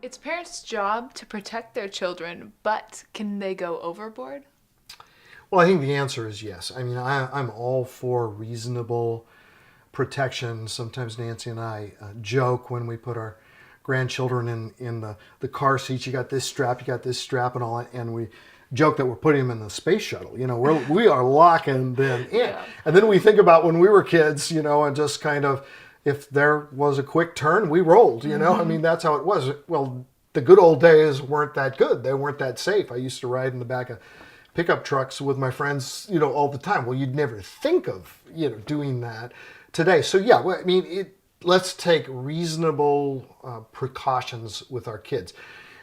It's parents' job to protect their children, but can they go overboard? Well, I think the answer is yes. I mean, I'm all for reasonable protection. Sometimes Nancy and I joke when we put our grandchildren in the car seats. You got this strap, you got this strap, and all that, and we joke that we're putting them in the space shuttle. We are locking them in. Yeah. And then we think about when we were kids, and just kind of if there was a quick turn, we rolled. I mean, that's how it was. Well, the good old days weren't that good. They weren't that safe. I used to ride in the back of pickup trucks with my friends, all the time. Well, you'd never think of, doing that today. So yeah, well, I mean, let's take reasonable precautions with our kids.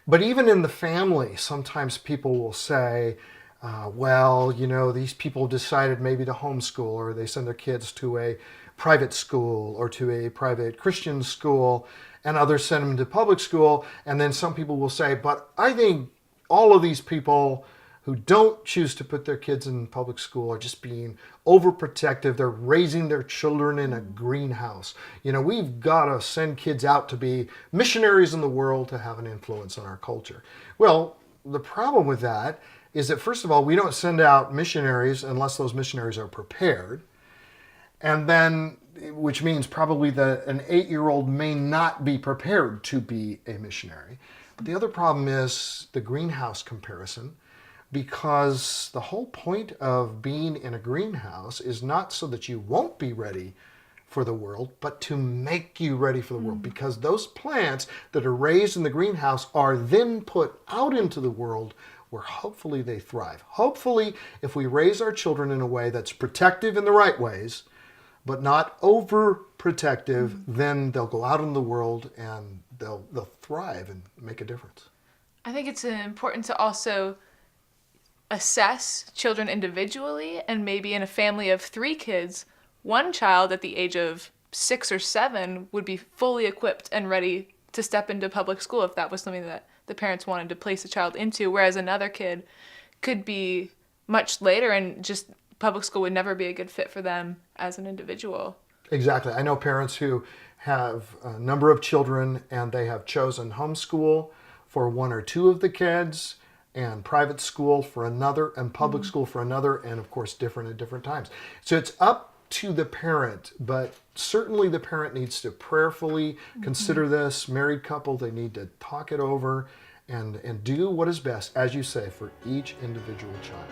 But even in the family, sometimes people will say, well, these people decided maybe to homeschool, or they send their kids to a private school or to a private Christian school, and others send them to public school. And then some people will say, but I think all of these people who don't choose to put their kids in public school are just being overprotective. They're raising their children in a greenhouse. We've got to send kids out to be missionaries in the world to have an influence on our culture. Well, the problem with that is that, first of all, we don't send out missionaries unless those missionaries are prepared. And then, which means probably that an 8-year-old may not be prepared to be a missionary. But the other problem is the greenhouse comparison, because the whole point of being in a greenhouse is not so that you won't be ready for the world, but to make you ready for the world. Because those plants that are raised in the greenhouse are then put out into the world where hopefully they thrive. Hopefully, if we raise our children in a way that's protective in the right ways, but not overprotective, then they'll go out in the world and they'll thrive and make a difference. I think it's important to also assess children individually, and maybe in a family of 3 kids, one child at the age of 6 or 7 would be fully equipped and ready to step into public school if that was something that the parents wanted to place a child into, whereas another kid could be much later and just public school would never be a good fit for them as an individual. Exactly. I know parents who have a number of children and they have chosen homeschool for 1 or 2 of the kids, and private school for another, and public school for another, and of course different at different times. So it's up to the parent, but certainly the parent needs to prayerfully consider this. Married couple, they need to talk it over and do what is best, as you say, for each individual child.